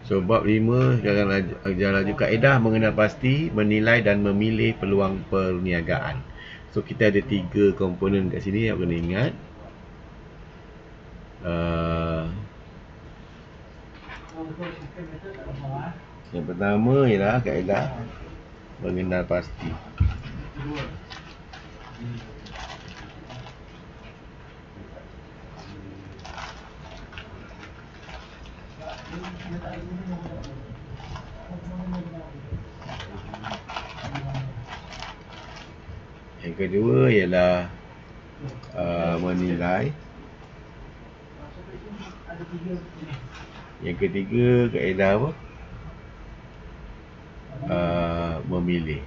So bab 5 sekarang ajar laju kaedah mengenal pasti, menilai dan memilih peluang perniagaan. So kita ada 3 komponen kat sini yang kena ingat. Yang pertama ialah kaedah mengenal pasti. Yang kedua ialah menilai. Yang ketiga kaedah apa? Memilih.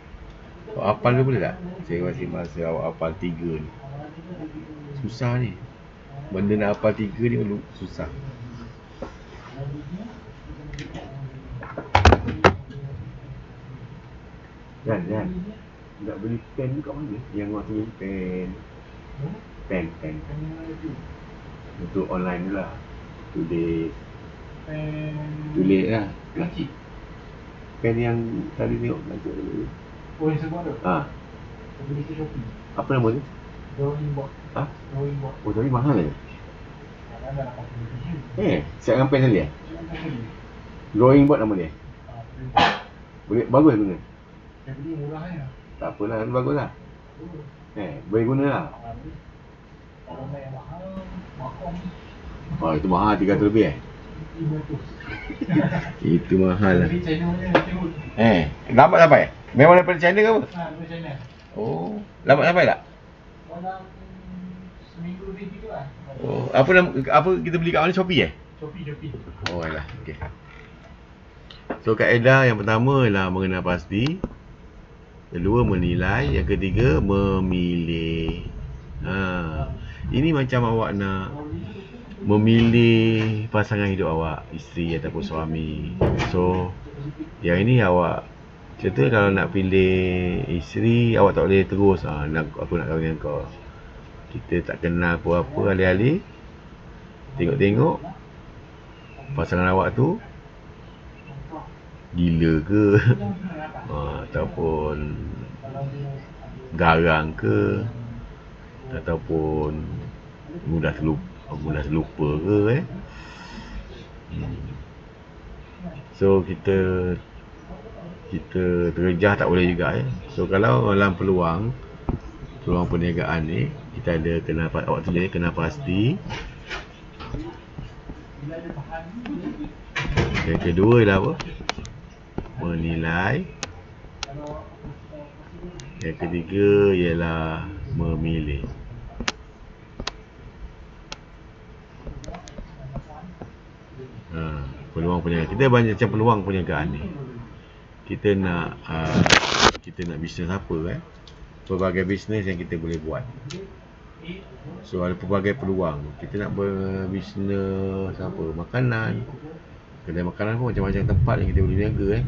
Awak hafal ke boleh tak? Saya masih masa awak hafal 3 ni. Susah ni. Benda nak hafal 3 ni susah. Kan? Nak beli pen tu kat mana? Yang awak tulis pen. Pen. Untuk online tu lah. Tulis lah. Pen yang tadi tengok macam tu. Oh, yang sebab tu? Beli ke Shopee. Apa nama tu? Drawing board. Drawing board. Oh, tapi mahal ke? Dah 80 siap dengan pen tadi Drawing board nama dia? Boleh, bagus guna? Saya beli murah je. Tak apalah, bagus lah. Boleh guna lah. Kalau nak yang mahal, makom. Oh, itu mahal 300 lebih 500. Itu mahal lah. Dari China punya. Lambat sampai? Memang daripada China ke apa? Dari China. Oh, lambat sampai tak? Dalam seminggu lebih gitu lah. Oh, apa kita beli kat mana? Shopee Shopee. Oh, alah, okey. So kaedah yang pertama ialah mengenal pasti. Kedua menilai, yang ketiga memilih. Ini macam awak nak memilih pasangan hidup awak, isteri ataupun suami. So yang ini awak cerita kalau nak pilih isteri, awak tak boleh terus aku nak kahwin dengan kau. Kita tak kenal apa-apa, alih-alih tengok pasangan awak tu gila ke ataupun garang ke ataupun mudah terlupa ke So kita terjah tak boleh juga So kalau dalam peluang perniagaan ni kita ada awak tulis kena pasti. Yang kedua ialah apa? Menilai. Yang ketiga ialah memilih. Peluang perniagaan. Kita banyak macam peluang perniagaan ni. Kita nak bisnes apa pelbagai bisnes yang kita boleh buat. So ada pelbagai peluang. Kita nak berbisnes makanan. Kedai makanan pun macam-macam tempat yang kita boleh niaga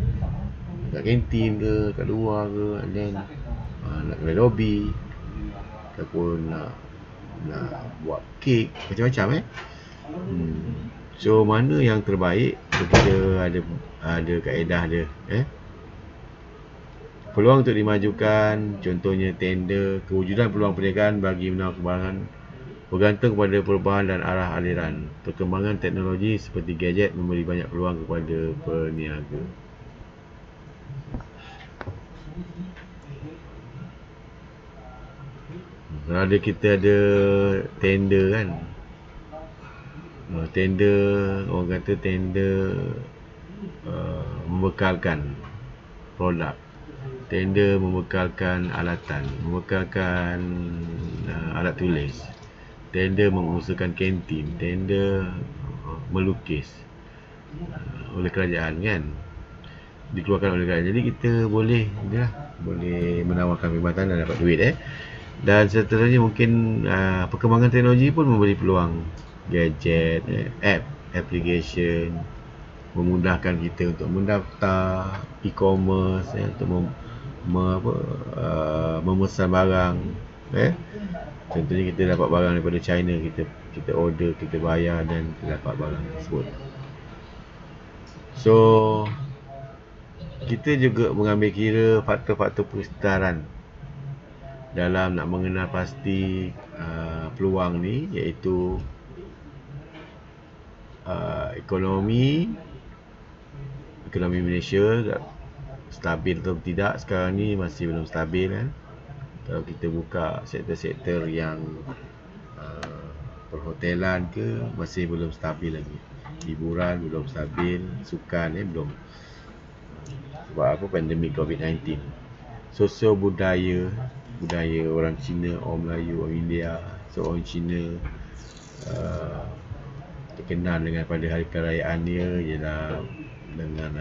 kat kantin ke, kat luar ke, dan nak kedai lobby ataupun nak buat kek, macam-macam So mana yang terbaik? So, kita ada kaedah dia peluang untuk dimajukan, contohnya tender, kewujudan peluang perniagaan bagi menawar kembangan bergantung kepada perubahan dan arah aliran. Perkembangan teknologi seperti gadget memberi banyak peluang kepada peniaga. Kalau kita ada tender kan, tender, orang kata tender membekalkan produk, tender membekalkan alatan, membekalkan alat tulis, tender mengusahakan kantin, tender melukis oleh kerajaan kan, dikeluarkan oleh kerajaan. Jadi kita boleh menawarkan perkhidmatan dan dapat duit Dan seterusnya mungkin perkembangan teknologi pun memberi peluang. Gadget, application memudahkan kita untuk mendaftar, e-commerce untuk memesan barang. Contohnya kita dapat barang daripada China, kita kita order, kita bayar dan kita dapat barang tersebut. So kita juga mengambil kira faktor-faktor persedaran dalam nak mengenal pasti peluang ni, iaitu ekonomi Malaysia stabil atau tidak. Sekarang ni masih belum stabil kan. Kalau kita buka sektor-sektor yang perhotelan ke, masih belum stabil lagi. Hiburan belum stabil, sukan belum. Sebab apa? Pandemik COVID-19. Sosial budaya orang Cina, orang Melayu, orang India. So orang Cina terkenal dengan pada hari perayaan dia ialah dengan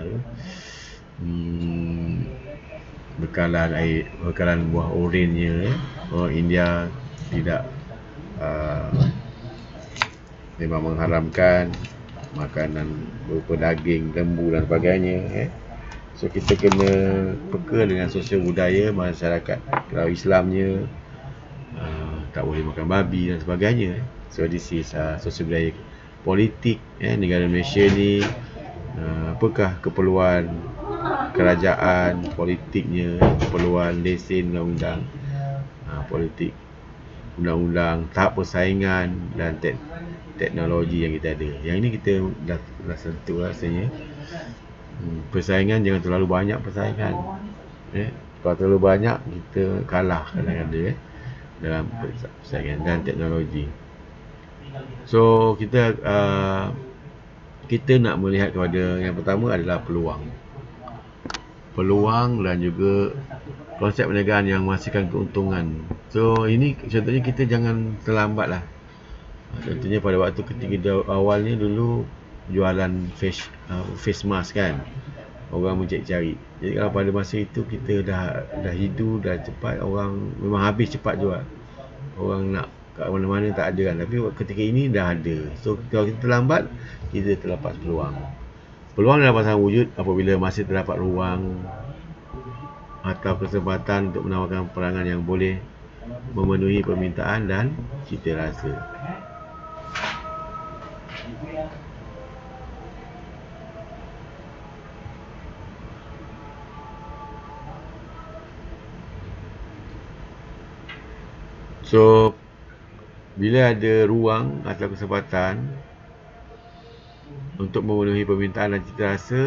bekalan buah orennya. Orang India tidak memang mengharamkan makanan berupa daging, lembu dan sebagainya. So kita kena peka dengan sosial budaya masyarakat. Kalau Islamnya tak boleh makan babi dan sebagainya. So this is sosial budaya. Politik negara Malaysia ni, apakah keperluan kerajaan, politiknya, keperluan lesen undang-undang, politik, undang-undang, tahap persaingan dan teknologi yang kita ada. Yang ini kita dah sentuh rasanya. Persaingan jangan terlalu banyak persaingan. Kalau terlalu banyak kita kalah kadang-kadang dalam persaingan dan teknologi. So kita nak melihat kepada yang pertama adalah peluang dan juga konsep perniagaan yang menghasilkan keuntungan. So ini contohnya kita jangan terlambat lah. Contohnya pada waktu ketika awalnya dulu jualan face mask kan, orang mencari-cari. Jadi kalau pada masa itu kita dah hidu, dah cepat, orang memang habis cepat jual. Orang nak kat mana-mana tak ada kan. Tapi ketika ini dah ada. So kalau kita terlambat, kita terlepas peluang. Peluang dalam pasaran wujud apabila masih terdapat ruang atau kesempatan untuk menawarkan perangan yang boleh memenuhi permintaan dan cita rasa. So bila ada ruang atau kesempatan untuk memenuhi permintaan dan cita rasa,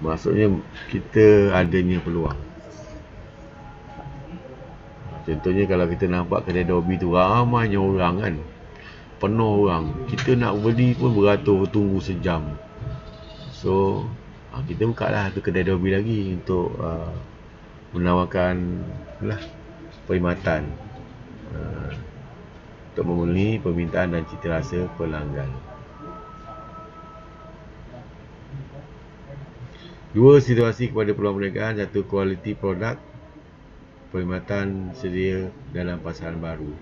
maksudnya kita adanya peluang. Contohnya kalau kita nampak kedai Dobi tu ramainya orang kan, penuh orang, kita nak beli pun beratur, tunggu sejam. So kita buka lah tu kedai Dobi lagi untuk menawarkan perkhidmatan untuk memenuhi permintaan dan cita rasa pelanggan. Dua situasi kepada peluang perniagaan, satu kualiti produk, perkhidmatan sedia dalam pasaran baru.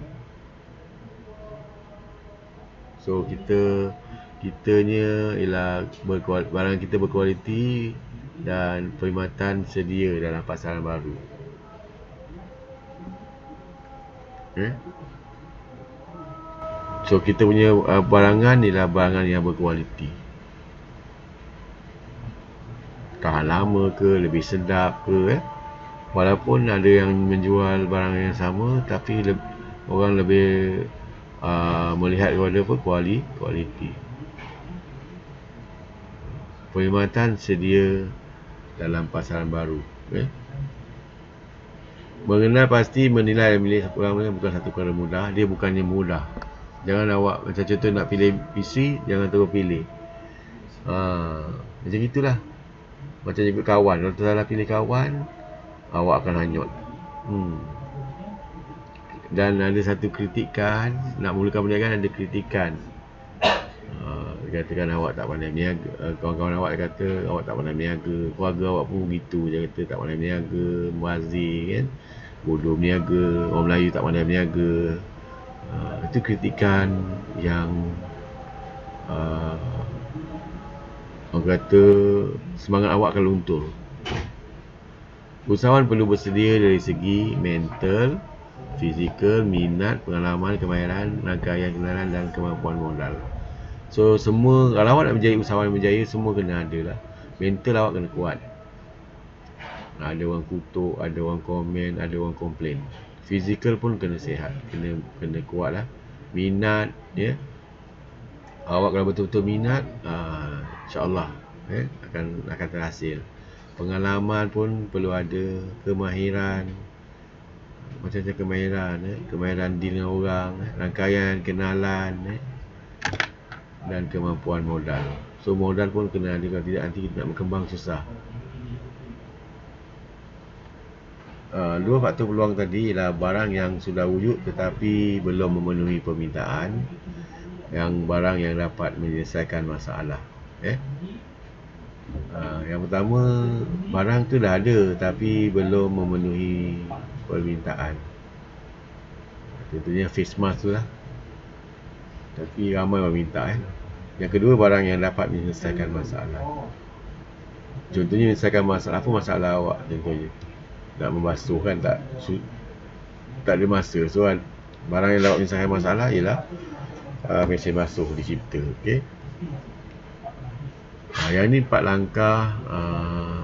So kitanya ialah barang kita berkualiti dan perkhidmatan sedia dalam pasaran baru. So kita punya barangan ialah barangan yang berkualiti, tahan lama ke, lebih sedap ke, walaupun ada yang menjual barang yang sama, tapi orang lebih melihat kepada kualiti. Perkhidmatan sedia dalam pasaran baru. Mengenal pasti, menilai dan memilih orang bukan satu perkara mudah. Dia bukannya mudah. Jangan awak macam contoh nak pilih isteri, jangan terus pilih. Macam itulah. Macam ikut kawan. Kalau salah pilih kawan, awak akan hanyut. Dan ada satu kritikan, nak mulakan perniagaan ada kritikan. Katakan awak tak pandai berniaga, kawan-kawan awak kata awak tak pandai berniaga, keluarga awak pun begitu, dia kata tak pandai berniaga, mubazir kan, bodoh berniaga, orang Melayu tak pandai berniaga. Itu kritikan yang orang kata semangat awak akan luntur. Usahawan perlu bersedia dari segi mental, fizikal, minat, pengalaman, kemahiran, rangkaian kenalan dan kemampuan modal. So semua, kalau awak nak menjadi usahawan berjaya, semua kena ada lah. Mental awak kena kuat. Ada orang kutuk, ada orang komen, ada orang komplain. Fizikal pun kena sihat, kena kuat lah. Minat, ya. Awak kalau betul-betul minat, insya-Allah akan terhasil. Pengalaman pun perlu ada, kemahiran, macam-macam kemahiran, kemahiran deal dengan orang, rangkaian kenalan, dan kemampuan modal. So modal pun kena ada, kalau tidak nanti kita nak berkembang susah. Dua faktor peluang tadi ialah barang yang sudah wujud tetapi belum memenuhi permintaan, yang barang yang dapat menyelesaikan masalah. Yang pertama, barang tu dah ada tapi belum memenuhi permintaan. Contohnya face mask tu lah, tapi ramai orang minta. Yang kedua, barang yang dapat menyelesaikan masalah. Contohnya menyelesaikan masalah apa? Masalah awak contohnya nak membasuh kan, tak ada masa. So barang yang dapat menyelesaikan masalah ialah mesin basuh dicipta. Okey. Yang ni 4 langkah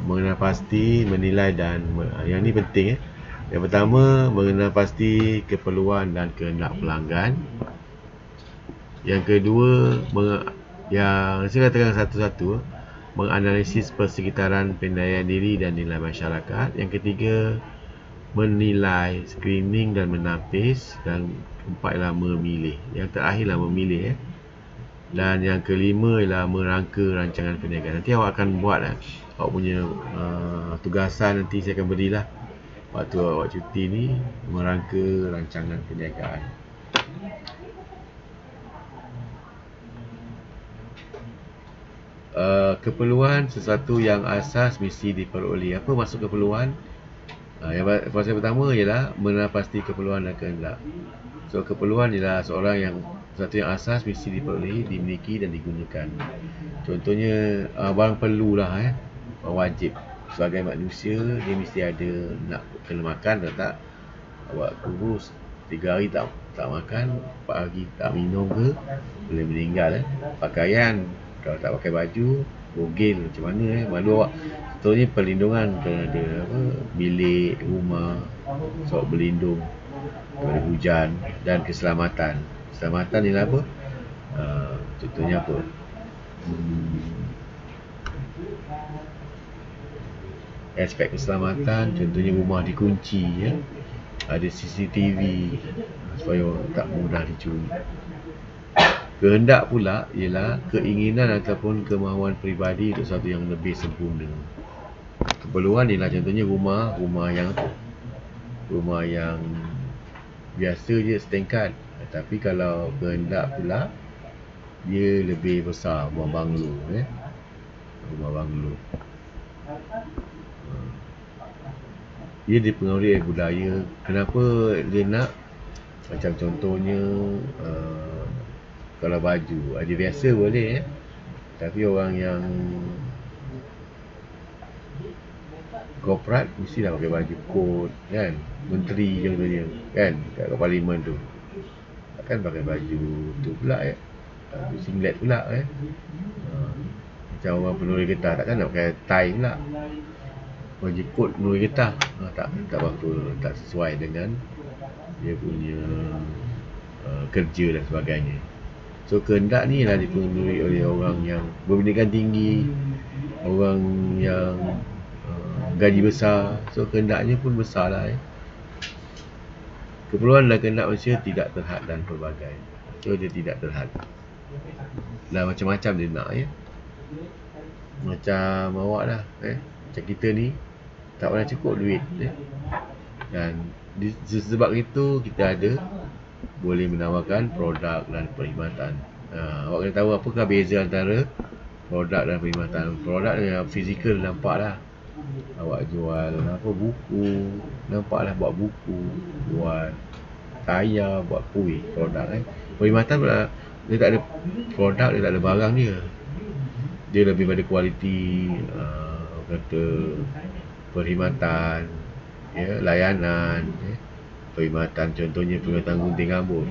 mengenal pasti, menilai dan yang ni penting. Yang pertama, mengenal pasti keperluan dan kehendak pelanggan. Yang kedua, yang saya katakan satu-satu, menganalisis persekitaran, pendayaan diri dan nilai masyarakat. Yang ketiga, menilai, screening dan menapis. Dan keempat ialah memilih. Yang terakhir ialah memilih. Dan yang kelima ialah merangka rancangan perniagaan. Nanti awak akan buat awak punya tugasan, nanti saya akan berilah waktu awak cuti ni, merangka rancangan perniagaan. Keperluan sesuatu yang asas mesti diperoleh. Apa maksud keperluan? Yang pertama ialah mengenal pasti keperluan dan kehendak. So keperluan ialah sesuatu yang asas mesti diperolehi, dimiliki dan digunakan. Contohnya barang perlu lah, wajib. Sebagai manusia dia mesti ada, nak kena makan atau tak. Awak kurus 3 hari tak makan, 4 hari tak minum ke, boleh meninggal. Pakaian, kalau tak pakai baju, bogel macam mana. Malu awak. Contohnya perlindungan, kena ada bilik, rumah, so berlindung daripada hujan. Dan keselamatan. Keselamatan ni apa? Contohnya apa? Aspek keselamatan, contohnya rumah dikunci, ada CCTV supaya tak mudah dicuri. Kehendak pula ialah keinginan ataupun kemahuan peribadi untuk sesuatu yang lebih sempurna. Keperluan ialah contohnya rumah yang biasa je, setingkat. Tapi kalau kehendak pula, dia lebih besar, rumah banglo. Rumah banglo. Dia dipengaruhi oleh budaya. Kenapa dia nak? Macam contohnya kalau baju, ada biasa boleh, tapi orang yang korporat mestilah pakai baju kot, kan? Menteri contohnya, kan? Kat parlimen tu takkan pakai baju tu pula, baju singlet pula, macam orang penuri getah takkan nak pakai tie pula, baju kot penuri getah, tak berapa, tak sesuai dengan dia punya kerja dan sebagainya. So kehendak ni lah dipenuhi oleh orang yang berpendidikan tinggi, orang yang gaji besar. So kehendaknya pun besar lah. Keperluan dan kehendak manusia tidak terhad dan pelbagai. So dia tidak terhad, dah macam-macam dia nak, Macam awak lah, macam kita ni tak pernah cukup duit, Dan sebab itu kita ada boleh menawarkan produk dan perkhidmatan. Awak kena tahu apakah beza antara produk dan perkhidmatan. Produk yang fizikal nampak lah, awak jual buku, nampak lah, buat buku, buat tayar, buat kuih, produk. Perkhidmatan pula, dia tak ada produk, dia tak ada barang dia. Dia lebih pada kualiti, kata perkhidmatan, layanan, perkhidmatan, contohnya perkhidmatan gunting rambut,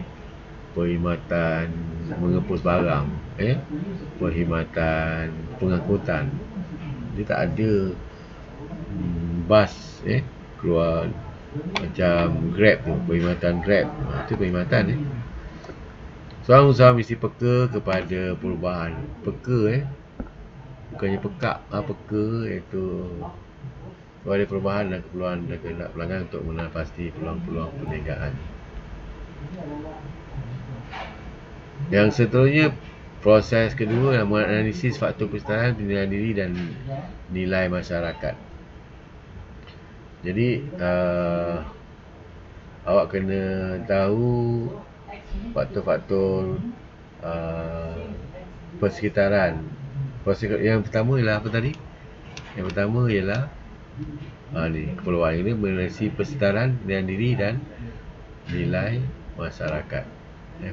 perkhidmatan mengepus barang, perkhidmatan pengangkutan. Dia tak ada bas keluar macam Grab tu, perkhidmatan Grab. Itu perkhidmatan Seorang usaha mesti peka kepada perubahan. Peka bukannya pekak, peka iaitu ada perubahan dan keperluan dan kehendak pelanggan untuk mengenal pasti peluang-peluang perniagaan. Yang seterusnya, proses kedua adalah menganalisis faktor kesetaraan, penilaian diri dan nilai masyarakat. Jadi awak kena tahu faktor-faktor persekitaran. Yang pertama ialah apa tadi? Yang pertama ialah keperluan ini mengenai persekitaran, penilaian diri dan nilai masyarakat.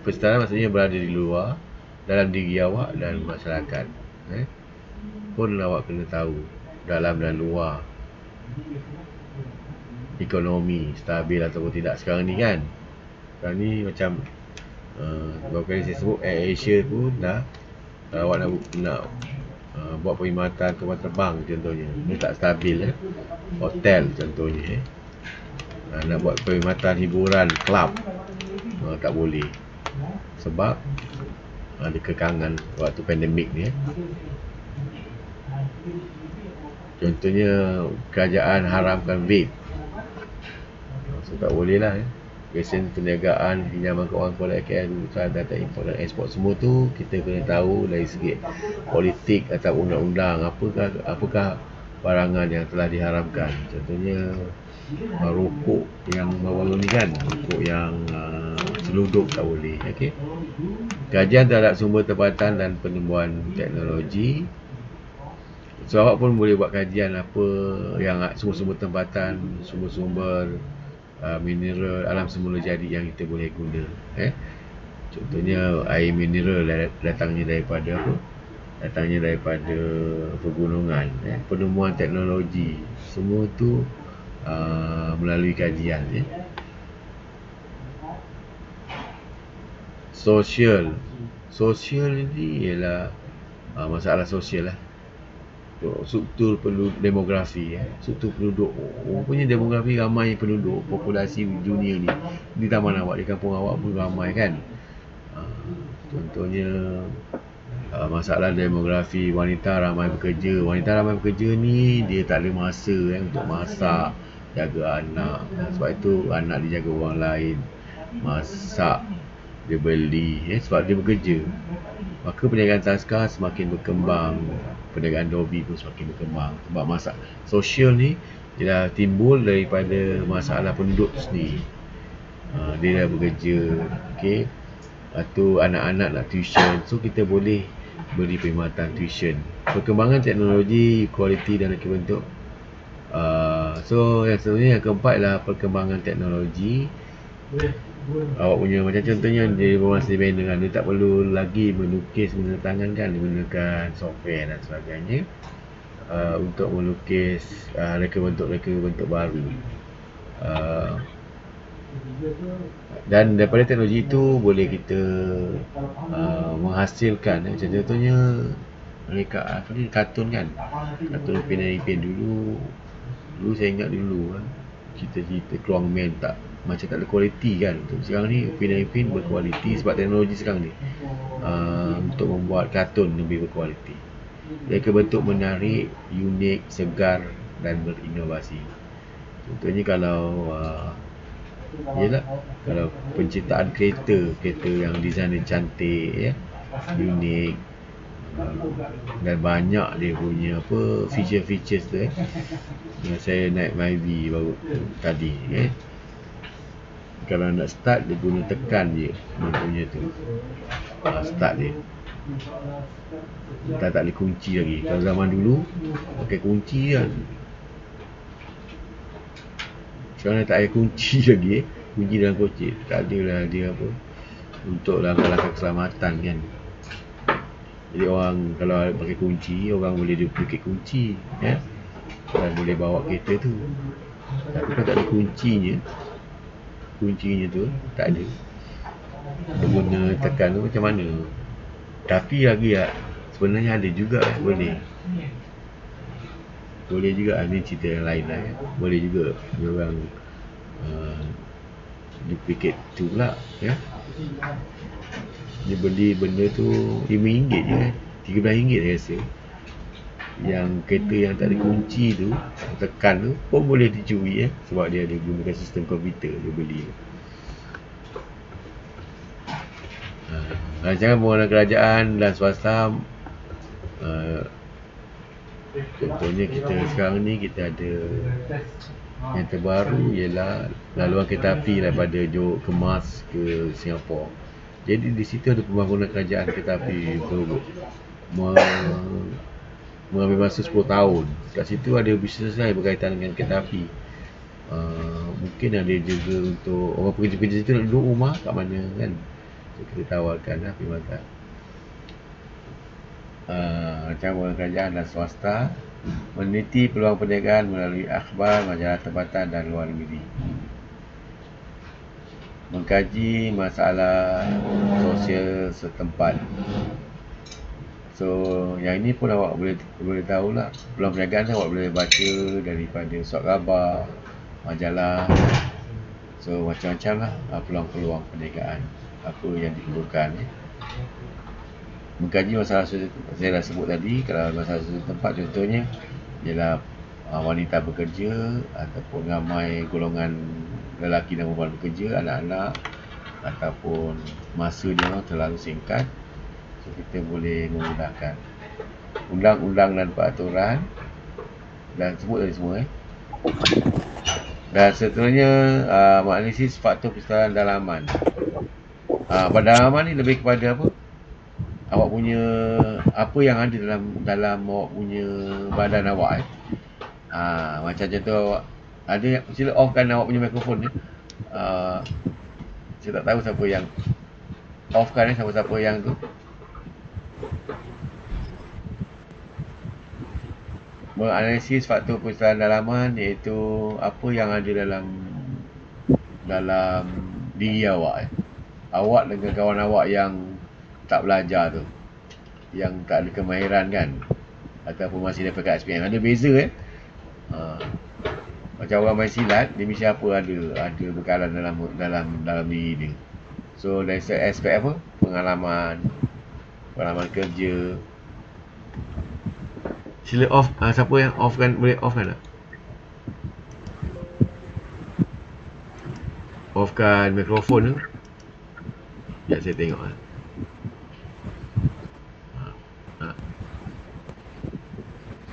Persekitaran maksudnya berada di luar, dalam diri awak dan masyarakat. Pun awak kena tahu dalam dan luar, ekonomi stabil ataupun tidak. Sekarang ni kan, sekarang ni macam beberapa kali saya sebut AirAsia pun dah, awak nak buat perkhidmatan kapal terbang contohnya, ni tak stabil. Hotel contohnya, nak buat perkhidmatan hiburan, klub, tak boleh sebab ada kekangan waktu pandemik ni. Contohnya kerajaan haramkan vape, so tak boleh lah. Lesen perniagaan, pinjaman kewangan kepada KL, usaha data import dan ekspor, semua tu kita kena tahu dari segi politik atau undang-undang, apakah barangan yang telah diharamkan. Contohnya rokok yang baru ni kan, rokok yang seluduk tak boleh. Kajian terhadap sumber tempatan dan penemuan teknologi. So awak pun boleh buat kajian apa yang sumber-sumber tempatan, sumber-sumber mineral alam semula jadi yang kita boleh guna. Contohnya air mineral datangnya daripada apa? Datangnya daripada pegunungan. Penemuan teknologi, semua tu melalui kajian. Sosial ni ialah masalah sosial lah. Struktur demografi, struktur penduduk. Punya demografi, ramai penduduk, populasi dunia ni. Di taman awak, di kampung awak pun ramai kan. Contohnya masalah demografi, wanita ramai bekerja. Wanita ramai bekerja ni dia tak ada masa untuk masak, jaga anak. Sebab itu anak dia jaga orang lain, masak, dia beli, sebab dia bekerja. Maka perniagaan tazkar semakin berkembang, perniagaan dobi pun semakin berkembang. Sebab masalah sosial ni dia timbul daripada masalah penduduk sendiri. Dia dah bekerja, lepas tu anak-anak nak tuition, so kita boleh beri perkhidmatan tuition. Perkembangan teknologi, kualiti dan bentuk. So yang seterusnya, yang keempat adalah perkembangan teknologi. Awak punya macam contohnya dia bermasa dengan dia tak perlu lagi melukis guna tangan kan, dia gunakan software dan sebagainya untuk melukis reka bentuk baru. Dan daripada teknologi itu boleh kita menghasilkan contohnya mereka kartun kan, kartun Upin dan Ipin. Dulu saya ingat dulu kita keluar main macam tak ada kualiti kan. Untuk sekarang ni Upin dan Ipin berkualiti sebab teknologi sekarang ni untuk membuat kartun lebih berkualiti. Mereka bentuk menarik, unik, segar dan berinovasi. Contohnya kalau kalau penciptaan kereta yang design dia cantik, unik, dan banyak dia punya feature-features tu. Saya naik Myvi baru tadi, kalau nak start dia guna tekan je dia punya tu, start dia. Tak boleh kunci lagi. Kalau zaman dulu pakai kunci kan. Sekarang tak ada kunci lagi, kunci dalam kocik. Tak ada lah dia untuk langkah-langkah keselamatan kan. Jadi orang kalau pakai kunci, orang boleh duplicate kunci, dan boleh bawa kereta tu. Tapi kalau tak ada kuncinya, kuncinya tu tak ada. Dia guna tekan tu macam mana. Tapi lagi sebenarnya ada juga boleh juga. Ni cerita yang lain lah ya. Boleh juga dia orang duplicate tu pula ya. Dia beli benda tu RM5 je kan, RM13 saya rasa. Yang kereta yang tak ada kunci tu, tekan tu pun boleh dicuri sebab dia ada gunakan sistem komputer dia beli. Rancangan pembangunan kerajaan dan swasta, contohnya kita sekarang ni kita ada yang terbaru ialah laluan kereta api daripada Johor Kemas ke Singapura. Jadi di situ ada pembangunan kerajaan kereta api Berhubung mengambil masa 10 tahun. Kat situ ada bisnes lain berkaitan dengan kereta api. Mungkin ada juga untuk orang pekerja-pekerja situ nak duduk rumah kat mana kan. So, kita tawarkan lah perkhidmatan. Rancangan kerajaan dan swasta meneliti peluang perniagaan melalui akhbar, majalah tempatan dan luar negeri. Mengkaji masalah sosial setempat. So, yang ini pun awak boleh tahulah. Peluang perniagaan awak boleh baca daripada surat khabar, majalah. So, macam-macam lah peluang-peluang perniagaan apa yang diperlukan. Mengkaji masalah sosial, saya dah sebut tadi. Kalau masalah sosial tempat contohnya ialah wanita bekerja ataupun ramai golongan lelaki dan perempuan bekerja, anak-anak, ataupun masa dia terlalu singkat. So, kita boleh memudahkan undang-undang dan peraturan. Dan sebut tadi semua Dan seterusnya menganalisis faktor persoalan dalaman. Pada dalaman ni lebih kepada apa? Awak punya apa yang ada dalam awak punya badan awak macam contoh awak ada, sila offkan awak punya mikrofon ni. Saya tak tahu siapa yang offkan siapa-siapa yang tu. Menganalisis faktor persoalan dalaman iaitu apa yang ada dalam diri awak. Awak dengan kawan awak yang tak belajar tu, yang tak ada kemahiran kan, ataupun masih dapat SPM, ada beza macam orang main silat, dia mesti apa ada bekalan dalam diri dia. So dari aspek apa, pengalaman kerja. Sila off, siapa yang off kan, boleh off kan tak? Offkan mikrofon tu. Sekejap saya tengok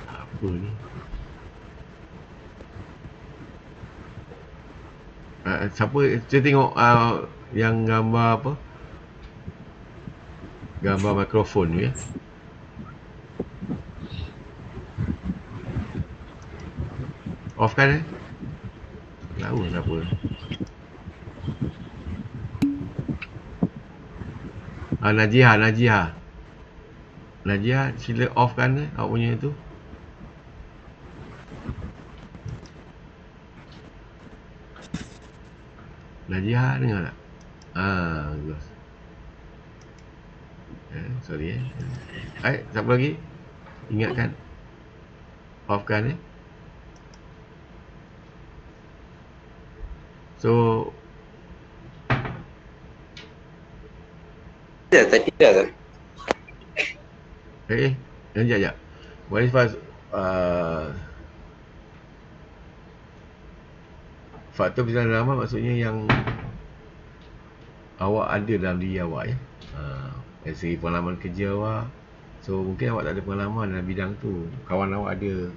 apa ni? Siapa, saya tengok yang gambar apa? Gambar mikrofon tu ya. Off kan tahu siapa. Najihah, sila off kan awak punya tu. Najihah dengar tak? Bagus. Sorry siapa lagi? Ingatkan off kan So tadi dah. Sekejap. What is fast? Faktor persoalan dalaman maksudnya yang awak ada dalam diri awak ya. Dari segi pengalaman kerja awak. So mungkin awak tak ada pengalaman dalam bidang tu, kawan awak ada.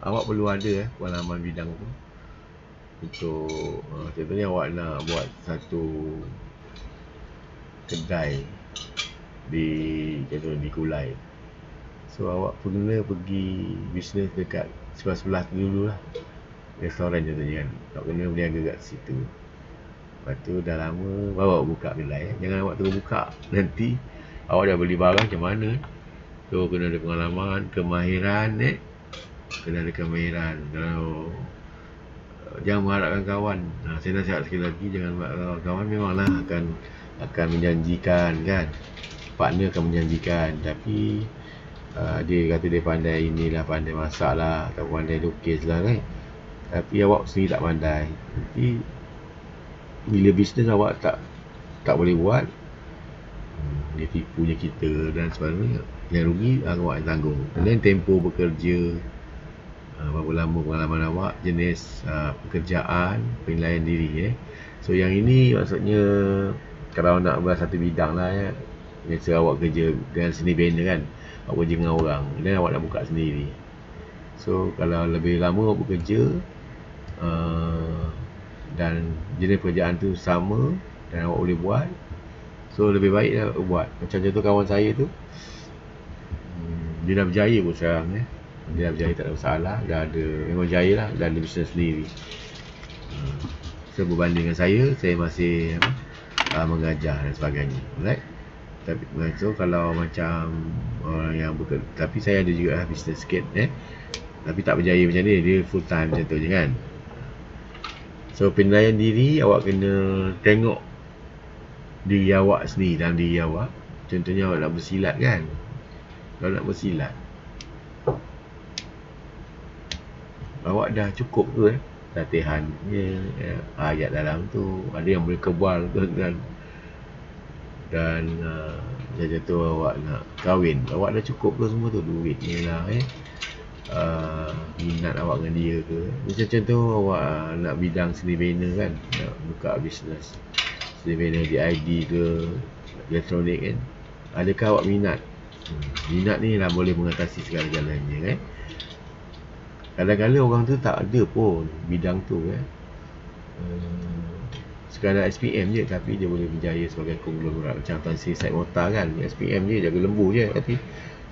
Awak perlu ada pengalaman bidang tu. Untuk contohnya awak nak buat satu kedai di Kulai. So awak perlu pergi bisnes dekat sebelah-sebelah tu dulu lah. Restoran contohnya kan, awak kena berniaga kat situ. Lepas tu dah lama baru awak buka kedai. Jangan awak terus buka, nanti awak dah beli barang macam mana. So kena ada pengalaman, kemahiran. Kena ada kemahiran. Kalau jangan mengharapkan kawan. Saya nasihat sekali lagi, jangan mengharapkan kawan. Memanglah akan menjanjikan kan, partner akan menjanjikan, tapi dia kata dia pandai inilah, pandai masak lah, atau pandai lukis lah kan, tapi awak sendiri tak pandai. Nanti bila bisnes awak tak boleh buat, dia tipunya kita dan sebagainya. Yang rugi awak yang tanggung. Dan tempoh bekerja, berapa lama pengalaman awak, jenis pekerjaan, penilaian diri. So yang ini maksudnya kalau nak buat satu bidang lah ya. Biasa awak kerja dengan seni bina kan, awak kerja dengan orang, dan awak nak buka sendiri. So kalau lebih lama awak bekerja dan jenis pekerjaan tu sama dan awak boleh buat, so lebih baik lah buat. Macam contoh kawan saya tu, dia dah berjaya pun sekarang dia dah berjaya, tak ada masalah, dah ada, memang jaya lah, dah ada bisnes sendiri. So berbanding dengan saya masih mengajar dan sebagainya, right? Tapi so kalau macam orang yang bekerja, tapi saya ada juga bisnes sikit tapi tak berjaya macam dia full time macam tu je kan. So penilaian diri, awak kena tengok diri awak sendiri, dalam diri awak. Contohnya awak nak bersilat kan, kalau nak bersilat, awak dah cukup ke latihannya, ayat dalam tu, ada yang boleh kebal dan macam tu awak nak kahwin, awak dah cukup ke semua tu, duitnya lah minat awak dengan dia ke. Macam contoh awak nak bidang seni bina kan, nak buka bisnes seni bina DID ke elektronik kan, adakah awak minat? Minat ni lah boleh mengatasi segala-galanya kan. Kadang-kadang orang tu tak ada pun bidang tu kan, sekadar SPM je tapi dia boleh berjaya sebagai konglomerat. Macam Tan Sri Said Mokhtar kan, SPM je, jaga lembu je, tapi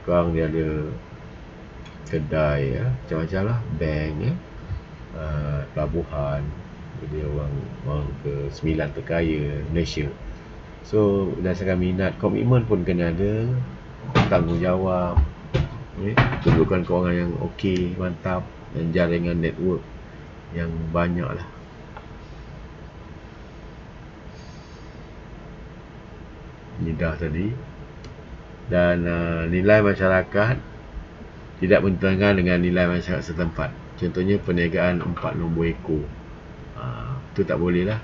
sekarang dia ada kedai macam-macam lah, bank pelabuhan, dia orang ke-9 terkaya Malaysia. So berdasarkan minat, komitmen pun kena ada, tanggungjawab, kedudukan kewangan yang okey, mantap, dan jaringan network yang banyak lah. Ni dah tadi. Dan nilai masyarakat tidak bertentangan dengan nilai masyarakat setempat. Contohnya perniagaan 4 nombor ekor, tu tak boleh lah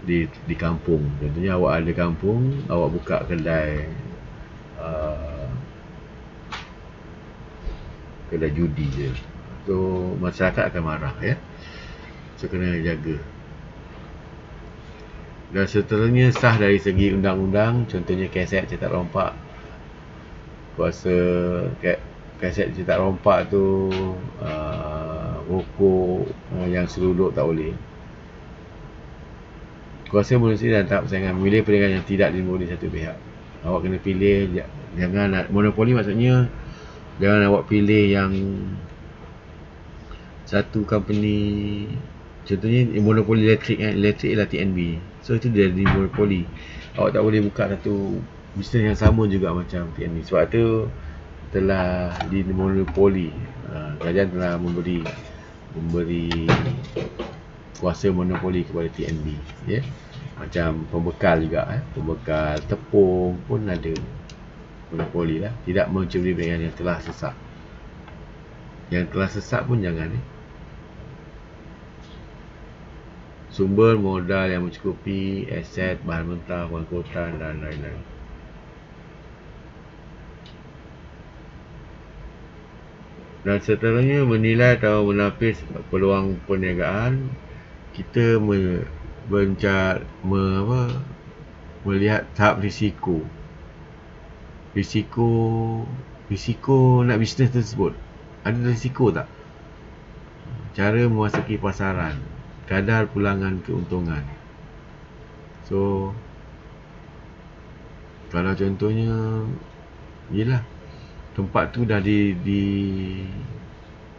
di kampung. Contohnya awak ada kampung, awak buka kedai kedai judi je, so masyarakat akan marah ya. So kena jaga. Dan seterusnya sah dari segi undang-undang, contohnya kaset cetak rompak. Kuasa kaset cetak rompak tu, rokok yang seruduk tak boleh. Kuasa monopoli dan tahap persaingan, memilih perniagaan yang tidak dimonopoli satu pihak. Awak kena pilih, jangan monopoli, maksudnya jangan awak pilih yang satu company. Contohnya monopoli elektrik elektrik ialah TNB, so itu dia di monopoli. Awak tak boleh buka satu bisnes yang sama juga macam TNB, sebab tu telah di monopoli. Kerajaan telah memberi kuasa monopoli kepada TNB ya. Macam pembekal juga, pembekal tepung pun ada monopoli lah. Tidak mencuri dengan yang telah sesak. Yang telah sesak pun jangan Sumber modal yang mencukupi, aset, bahan mentah, pengangkutan dan lain-lain. Dan seterusnya menilai atau menapis peluang perniagaan. Kita melihat tahap risiko. Risiko nak bisnes tersebut, ada risiko tak? Cara memasuki pasaran, kadar pulangan keuntungan. So kalau contohnya yelah, tempat tu dah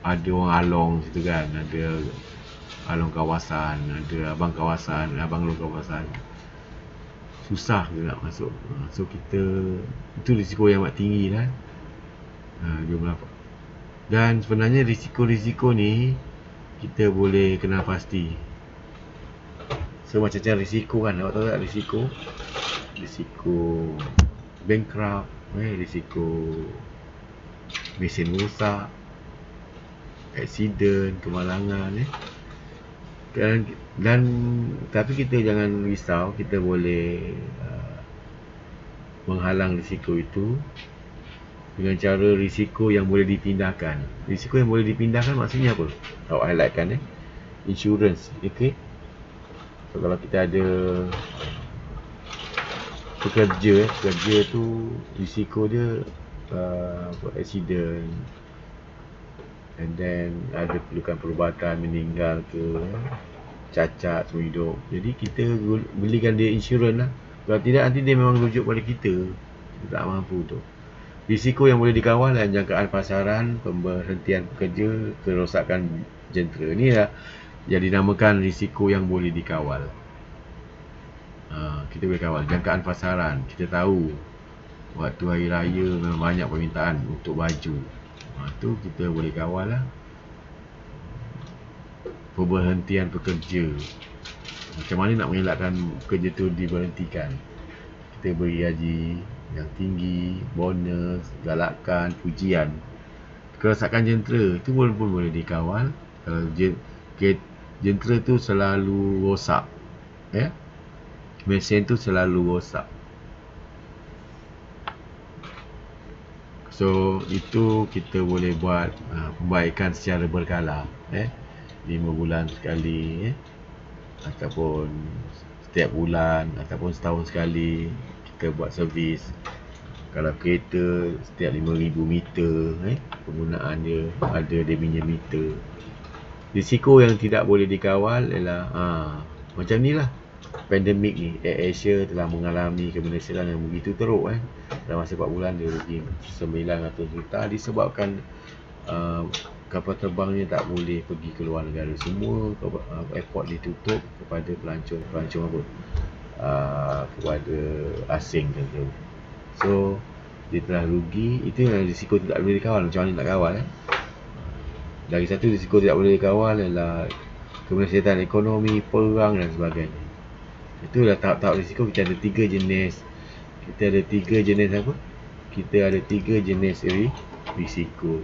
ada orang along situ kan, ada along kawasan, ada abang kawasan, abang long kawasan, susah ke nak masuk. So kita, itu risiko yang amat tinggi lah. Dan sebenarnya risiko-risiko ni kita boleh kenal pasti. So macam risiko kan, awak tahu tak risiko? Risiko bankrupt, risiko mesin rosak, aksiden, kemalangan dan tapi kita jangan risau, kita boleh menghalang risiko itu dengan cara risiko yang boleh dipindahkan. Risiko yang boleh dipindahkan maksudnya apa? Awak highlightkan insurance, okey. So kalau kita ada pekerja tu risiko dia accident, and then ada perlukan perubatan, meninggal ke, cacat semua hidup. Jadi kita belikan dia insurans lah. Kalau tidak nanti dia memang rujuk pada kita tak mampu tu. Risiko yang boleh dikawal adalah jangkaan pasaran, pemberhentian pekerja, kerosakan jentera. Ini lah yang dinamakan risiko yang boleh dikawal. Kita boleh kawal jangkaan pasaran. Kita tahu waktu hari raya memang banyak permintaan untuk baju, tu kita boleh kawal lah. Pemberhentian pekerja, macam mana nak mengelakkan pekerja tu diberhentikan? Kita beri gaji yang tinggi, bonus, galakan, pujian. Kerosakan jentera itu pun boleh dikawal. Kalau jentera tu selalu rosak, mesin tu selalu rosak. So itu kita boleh buat perbaikan secara berkala, 5 bulan sekali, ataupun setiap bulan, ataupun setahun sekali kita buat servis. Kalau kereta setiap 5,000 meter penggunaan dia, ada dia punya meter. Risiko yang tidak boleh dikawal ialah macam ni lah. Pandemik ni, AirAsia telah mengalami keberhasilan yang begitu teruk. Dalam masa 4 bulan dia rugi 900 juta disebabkan kapal terbangnya tak boleh pergi ke luar negara. Semua airport ditutup kepada pelancong apa? Kepada asing tentu. So dia telah rugi. Itu yang risiko tidak boleh dikawal. Macam mana nak kawal? Lagi satu risiko tidak boleh dikawal adalah keberhasilan ekonomi, perang dan sebagainya. Itulah tahap-tahap risiko. Kita ada 3 jenis. Kita ada 3 jenis apa? Kita ada 3 jenis risiko.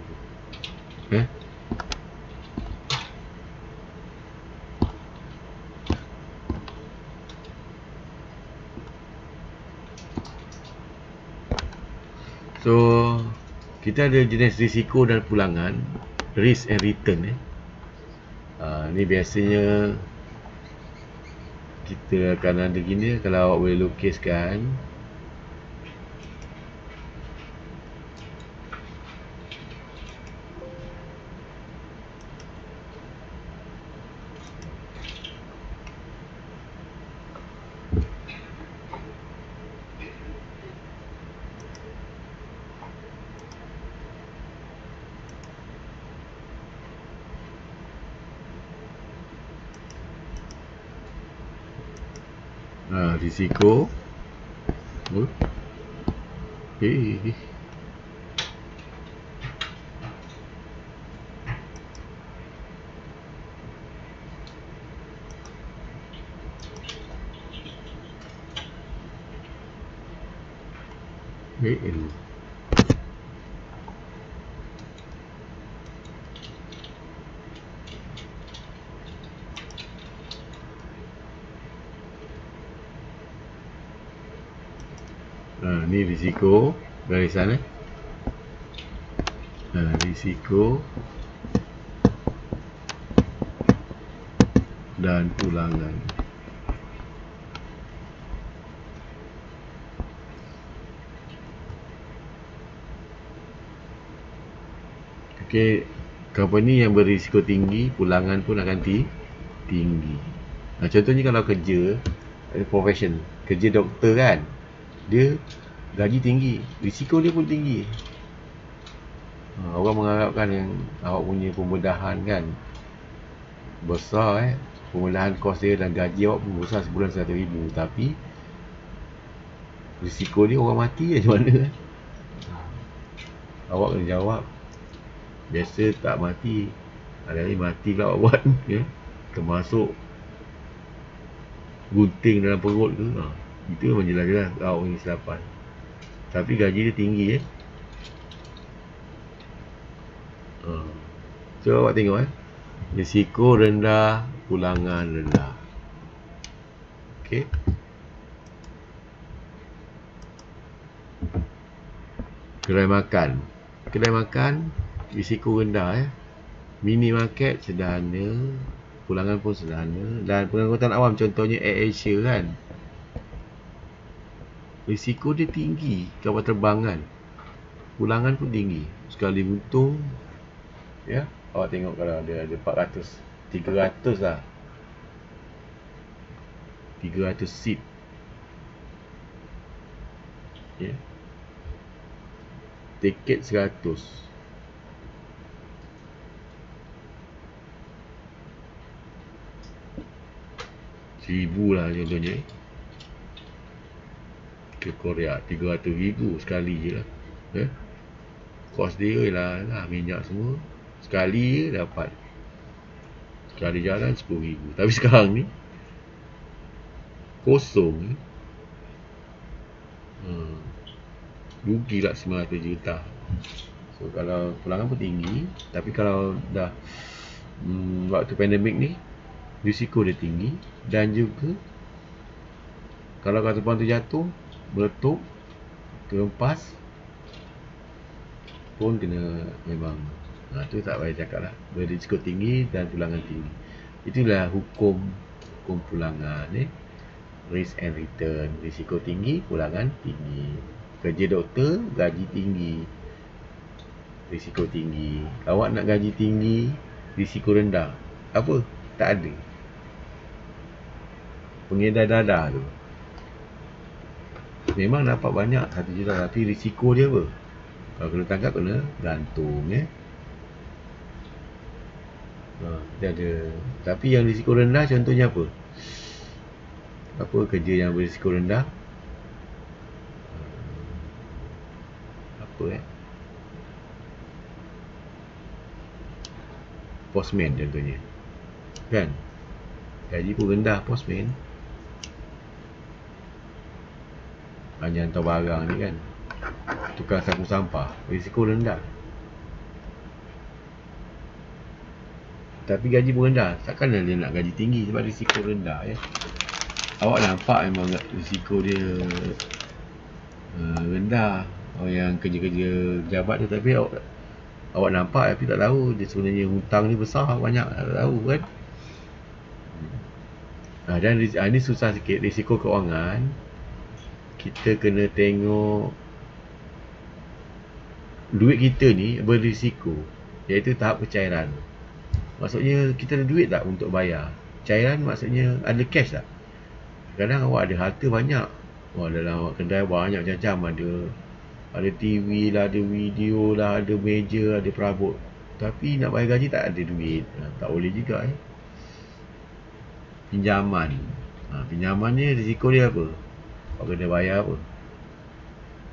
So kita ada jenis risiko dan pulangan, risk and return. Ni biasanya kita akan ada gini. Kalau awak boleh lukiskan, risiko. Ni risiko garisan risiko dan pulangan. Okey, company yang berisiko tinggi, pulangan pun akan tinggi. Contohnya kalau kerja profession, kerja doktor kan, dia gaji tinggi, risiko dia pun tinggi. Orang mengharapkan yang awak punya pembedahan kan besar, pembedahan kos dia dan gaji awak pun besar, sebulan 100,000, tapi risiko dia orang mati macam mana? Awak kena jawab, biasa tak mati, Hari-hari mati pula awak buat, ya. Termasuk gunting dalam perut tu. Itu memang jelas-jelas awak punya kesilapan. Tapi gaji dia tinggi, ya. So awak tengok, risiko rendah, pulangan rendah. Okey. Kedai makan risiko rendah, ya. Minimarket sederhana, pulangan pun sederhana, dan pengangkutan awam contohnya Air Asia kan, risiko dia tinggi. Kapal terbangan, pulangan pun tinggi. Sekali untung, ya, awak tengok kalau ada 400, 300 lah, 300 seat, ya. Tiket 100, RM1,000 lah contohnya, ke Korea 300,000 sekali je lah, ya. Kos dia lah minyak semua, sekali je dapat, sekali jalan 10,000. Tapi sekarang ni kosong, rugi lah 900 juta. So kalau pulangan pun tinggi. Tapi kalau dah waktu pandemik ni, risiko dia tinggi. Dan juga kalau kapal terbang tu jatuh, meletup, terhempas pun kena memang, tu tak payah cakap lah, berisiko tinggi dan pulangan tinggi. Itulah hukum pulangan, risk and return. Risiko tinggi, pulangan tinggi. Kerja doktor, gaji tinggi, risiko tinggi. Awak nak gaji tinggi, risiko rendah, apa? Tak ada. Pengedar dadah tu memang dapat banyak 1 juta, tapi risiko dia apa? Kalau kena tangkap, kena gantung, ya. Dia ada. Tapi yang risiko rendah contohnya apa? Apa kerja yang berisiko rendah? Apa, postman contohnya, kan? Gaji pun rendah postman. Hanya hantar barang ni kan, tukar sapu sampah, risiko rendah. Tapi gaji pun rendah. Takkan dia nak gaji tinggi sebab risiko rendah, ya. Awak nampak memang risiko dia rendah. Yang kerja-kerja jabat tu, tapi awak nampak tapi tak tahu dia sebenarnya hutang ni besar, banyak, tak tahu kan. Dan ni susah sikit. Risiko kewangan, kita kena tengok duit kita ni berisiko, iaitu tahap pencairan. Maksudnya kita ada duit tak untuk bayar? Cairan maksudnya ada cash tak? Kadang awak ada harta banyak, dalam awak kedai banyak macam-macam, ada TV lah, ada video lah, ada meja, ada perabot, tapi nak bayar gaji tak ada duit. Tak boleh juga, ya. Pinjaman, pinjaman ni risiko dia apa? Awak kena bayar apa?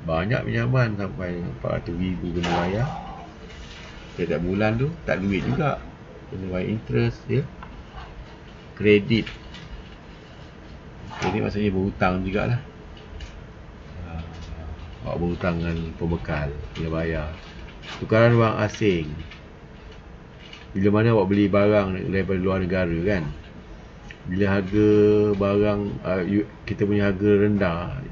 Banyak pinjaman sampai 400,000 kena bayar. Setiap bulan tu tak duit juga, kena bayar interest, ya. Kredit maksudnya berhutang jugalah. Awak berhutang dengan pembekal, kena bayar. Tukaran wang asing, bila mana awak beli barang daripada luar negara kan, bila harga barang kita punya harga rendah,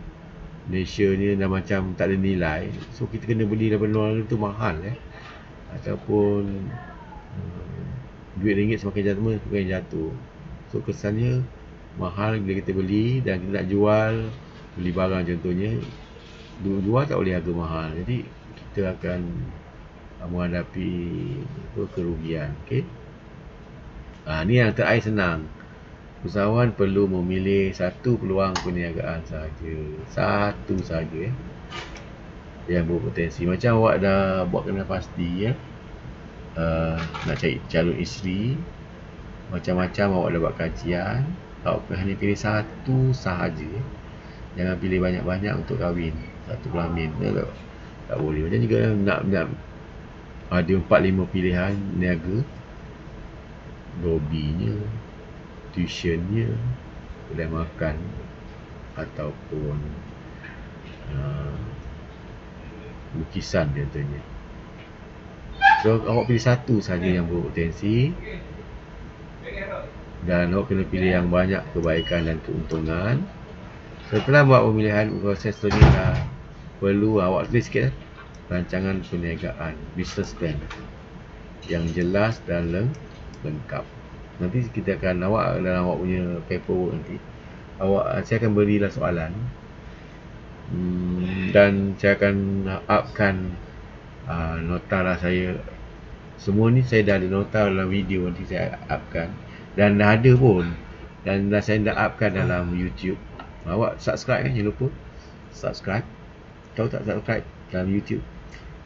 Malaysia ni dah macam tak ada nilai, so kita kena beli daripada luar negara tu mahal, ataupun duit ringgit semakin jatuh, so kesannya mahal bila kita beli. Dan kita nak jual, beli barang contohnya, jual tak boleh harga mahal, jadi kita akan menghadapi kerugian. Okay? Ni yang terakhir senang. Usahawan perlu memilih satu peluang perniagaan sahaja, satu sahaja, yang berpotensi. Macam awak dah buat kena pasti, ya, nak cari calon isteri, macam-macam awak dah buat kajian, awak hanya pilih satu sahaja. Jangan pilih banyak-banyak untuk kahwin, satu kelamin, tak boleh. Macam juga nak ada 4-5 pilihan niaga, Lobbynya, tuitionnya, kedai makan, ataupun lukisan contohnya. So awak pilih satu saja yang berpotensi, dan awak kena pilih yang banyak kebaikan dan keuntungan. Setelah buat pemilihan, proses tu ni perlu awak tulis sikit rancangan perniagaan, business plan yang jelas dan lengkap. Nanti kita akan dalam awak punya paperwork nanti, saya akan berilah soalan, dan saya akan upkan nota lah saya. Semua ni saya dah ada nota dalam video, nanti saya upkan, dan dah ada pun, dan saya dah upkan dalam YouTube. Awak subscribe kan, jangan lupa subscribe. Tahu tak subscribe dalam YouTube?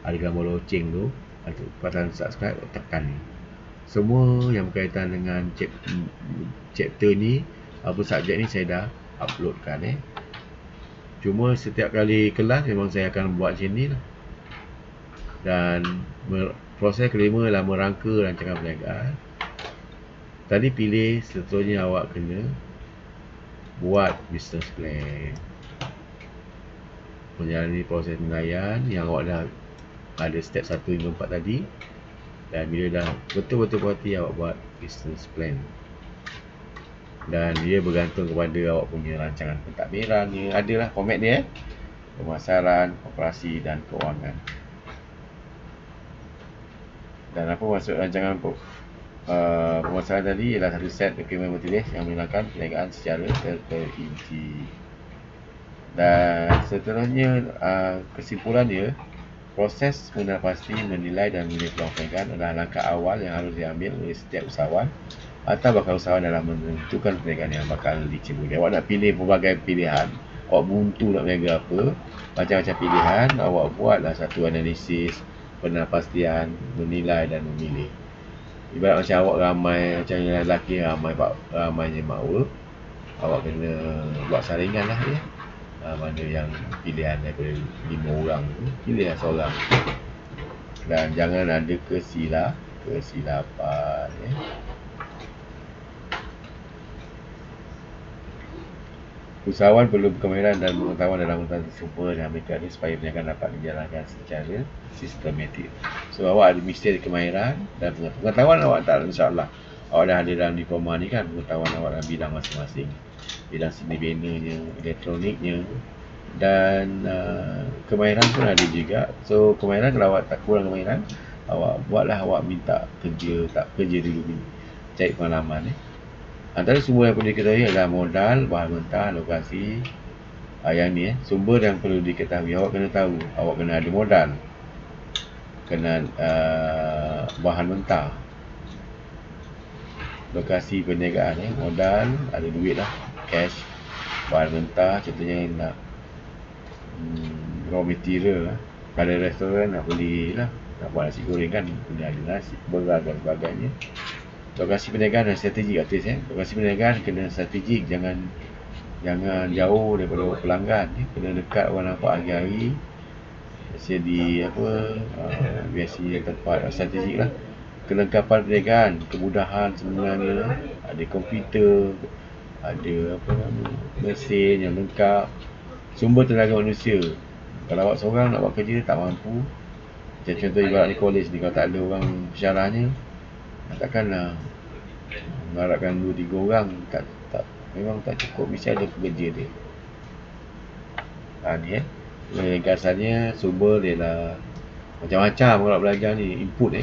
Ada gambar loceng tu, ada butang subscribe, tekan ni. Semua yang berkaitan dengan chapter ni, apa subjek ni saya dah uploadkan. Cuma setiap kali kelas memang saya akan buat macam ni lah. Dan proses kelima adalah merangka rancangan perniagaan. Tadi pilih, seterusnya awak kena buat business plan, menjalani proses penilaian yang awak dah ada step 1 hingga 4 tadi. Dan bila dah betul-betul berhati, awak buat business plan, dan dia bergantung kepada awak punya rancangan pentadbiran. Dia adalah format dia, pemasaran, operasi dan kewangan. Dan apa maksud rancangan pemasaran tadi ialah satu set dokumen bertulis yang menerangkan perniagaan secara terperinci. Dan seterusnya, kesimpulan dia, proses mengenal pasti, menilai dan menilai peluang perniagaan adalah langkah awal yang harus diambil oleh setiap usahawan atau bakal usahawan dalam menentukan perniagaan yang bakal diceburi. Awak nak pilih pelbagai pilihan, awak buntu nak berniaga apa, macam-macam pilihan, awak buatlah satu analisis, penilaian, menilai dan memilih. Ibarat macam awak ramai, macam lelaki ramainya makwa, awak kena buat saringan lah ya. Mana yang pilihan daripada 5 orang tu, pilihlah seorang. Dan jangan ada kesilapan ya. Usahawan perlu kemahiran dan pengetahuan dalam mengetahui sumber dan mekanisme supaya perniagaan dapat dijalankan secara sistematik. So awak mesti ada kemahiran dan pengetahuan awak tak, insyaAllah awak dah ada dalam diploma ni kan, pengetahuan awak dalam bidang masing-masing, bidang seni benanya, elektroniknya, dan kemahiran pun ada juga. So kemahiran, kalau awak tak kurang kemahiran, awak buatlah, awak minta kerja, tak kerja dulu, cari pengalaman Antara sumber yang perlu diketahui adalah modal, bahan mentah, lokasi. Yang ni sumber yang perlu diketahui. Awak kena tahu, awak kena ada modal, kena bahan mentah, lokasi perniagaan modal, ada duit lah, cash. Bahan mentah, contohnya nak raw material lah. Pada restoran nak beli lah, nak buat nasi goreng kan, kena ada nasi, beras dan sebagainya. Lokasi perniagaan dan strategi artis Lokasi perniagaan kena strategik, jangan jauh daripada pelanggan kena dekat, orang nampak hari-hari. Biasa di biasa tempat strategik lah. Kelengkapan perniagaan, kemudahan sebenarnya, ada komputer, ada mesin yang lengkap. Sumber tenaga manusia, kalau awak seorang nak buat kerja tak mampu, macam contoh ibarat ni college ni, kalau tak ada orang pensyarahnya, takkanlah mengharapkan 2-3 orang, memang tak cukup, mesti ada pekerja dia. Ni ringkasannya, sumber dia lah macam-macam. Kalau belajar ni input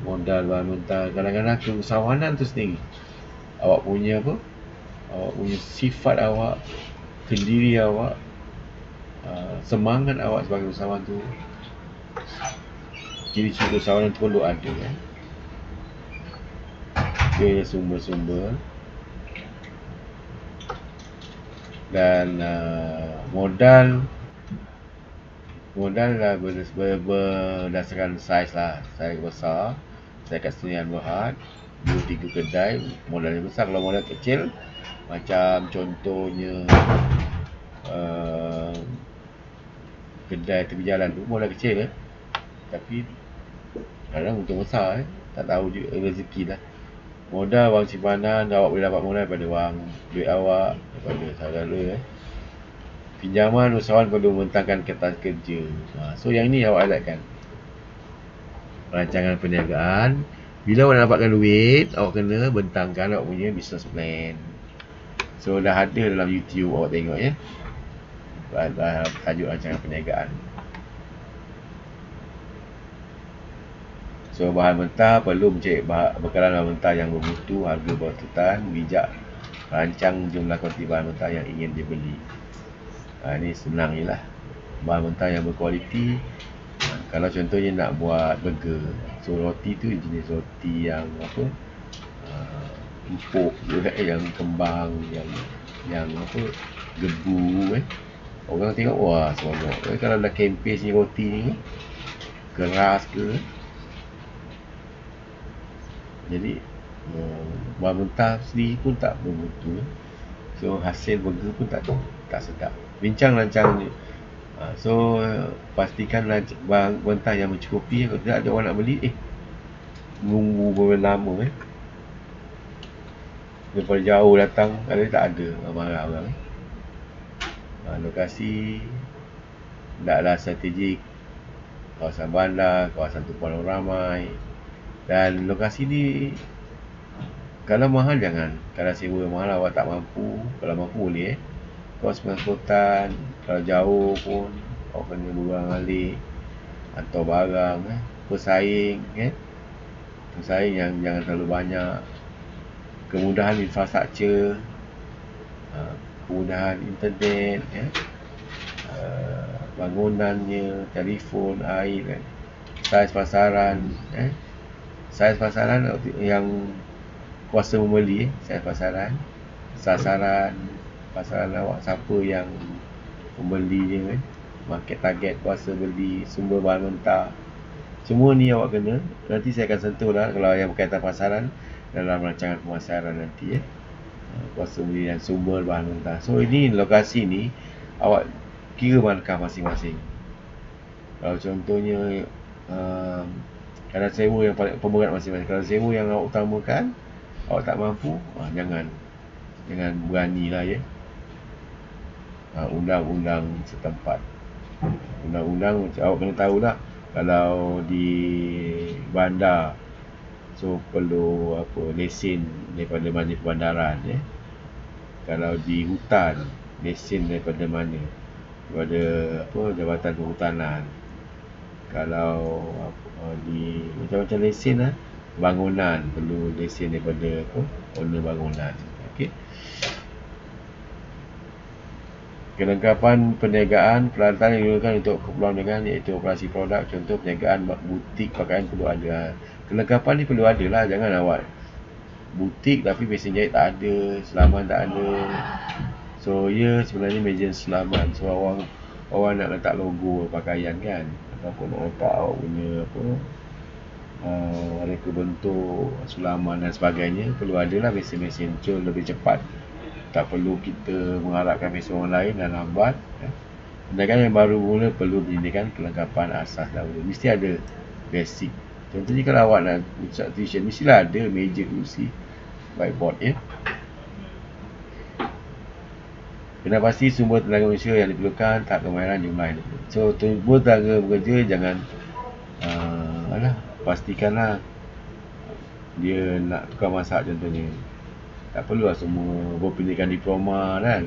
modal, bahan mentah, kadang-kadang keusahawanan tu sendiri, awak punya awak punya sifat awak, kendiri awak, semangat awak sebagai usahawan tu, ciri-ciri usahawan tu perlu ada Dia sumber-sumber. Dan modal lah berdasarkan saiz lah. Saiz besar, saya kat Sdn Bhd 2-3 kedai, modalnya besar. Kalau modal kecil, macam contohnya kedai tepi jalan tu, modal kecil tapi kadang untung besar tak tahu juga, rezeki lah. Modal wang simpanan, awak boleh dapat modal daripada wang duit awak, daripada saudara. Pinjaman usahawan perlu membentangkan kertas kerja. So yang ni awak highlightkan. Rancangan perniagaan. Bila awak nak dapatkan duit, awak kena bentangkan awak punya business plan. So dah ada dalam YouTube, awak tengok ya. Tajuk rancangan perniagaan. So bahan mentah perlu mencari bekalan bahan mentah yang bermutu, harga bertutan, bijak rancang jumlah kuantiti bahan mentah yang ingin dibeli. Ini senang je lah. Bahan mentah yang berkualiti. Kalau contohnya nak buat burger, so roti tu jenis roti yang apa, empuk, yang kembang, yang apa, gebu orang tengok wah seronok. Kalau dah kempes ni roti ni keras ke, jadi bahan mentah sendiri pun tak bermutu, so hasil burger pun tak sedap. Bincang rancang ni. So pastikan bahan mentah yang mencukupi. Kalau tidak ada orang nak beli, menunggu berapa lama daripada jauh datang, kalau tak ada, marah orang. Lokasi taklah strategik, kawasan bandar, kawasan tumpuan orang ramai. Dan lokasi ni kalau mahal jangan. Kalau sewa mahal awak tak mampu. Kalau mampu boleh kos pengangkutan. Kalau jauh pun awak kena berang alik, hantar barang, pesaing pesaing yang jangan terlalu banyak. Kemudahan infrastruktur, kemudahan internet, bangunannya, telefon, air, saiz pasaran, saiz pasaran yang kuasa membeli, saiz pasaran, sasaran pasaran awak, siapa yang pembelinya, market target, kuasa beli, sumber bahan mentah. Semua ni awak kena, nanti saya akan sentuh lah kalau yang berkaitan pasaran dalam rancangan pemasaran nanti kuasa beli dan sumber bahan mentah. So ini lokasi ni awak kira markah masing-masing. Kalau contohnya kalau sewa yang paling pemberat masing-masing. Kalau sewa yang awak utamakan, awak tak mampu, jangan beranilah ya. Undang-undang setempat. Undang-undang awak kena tahulah. Kalau di bandar, so perlu lesen daripada mana perbandaran Kalau di hutan, lesen daripada mana? Daripada Jabatan Perhutanan. Kalau di macam-macam lesen bangunan, perlu lesen daripada owner bangunan. Okey. Kelengkapan perniagaan, peralatan yang digunakan untuk keperluan perniagaan iaitu operasi produk. Contoh perniagaan butik pakaian perlu ada. Kelengkapan ni perlu ada lah. Jangan awak butik tapi mesin jahit tak ada, selaman tak ada. So sebenarnya meja selaman. So orang nak letak logo pakaian kan, ataupun nak letak awak punya reka bentuk sulaman dan sebagainya, perlu adalah mesin-mesin tu lebih cepat. Tak perlu kita mengharapkan mesin orang lain dan lambat. Perniagaan yang baru mula perlu menyediakan kelengkapan asas dahulu. Mesti ada basic. Contohnya kalau awak nak buat tuition, mestilah ada meja, kursi, whiteboard Kena pasti sumber tenaga manusia yang diperlukan, tak kemahiran jumlah. So sumber tenaga bekerja jangan pastikanlah dia nak tukar masak contohnya. Tak perlulah semua berpendidikan diploma kan.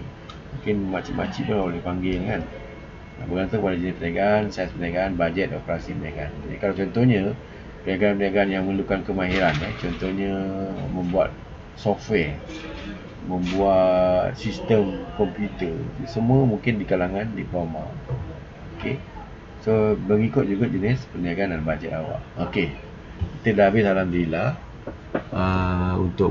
Mungkin makcik-makcik pun boleh panggil kan. Bergantung pada jenis perniagaan, saiz perniagaan, bajet operasi perniagaan. Jadi kalau contohnya perniagaan-perniagaan yang memerlukan kemahiran, contohnya membuat software, membuat sistem komputer, semua mungkin di kalangan diploma. Okey. So mengikut juga jenis perniagaan dan bajet awak. Okey. Kita dah habis alhamdulillah untuk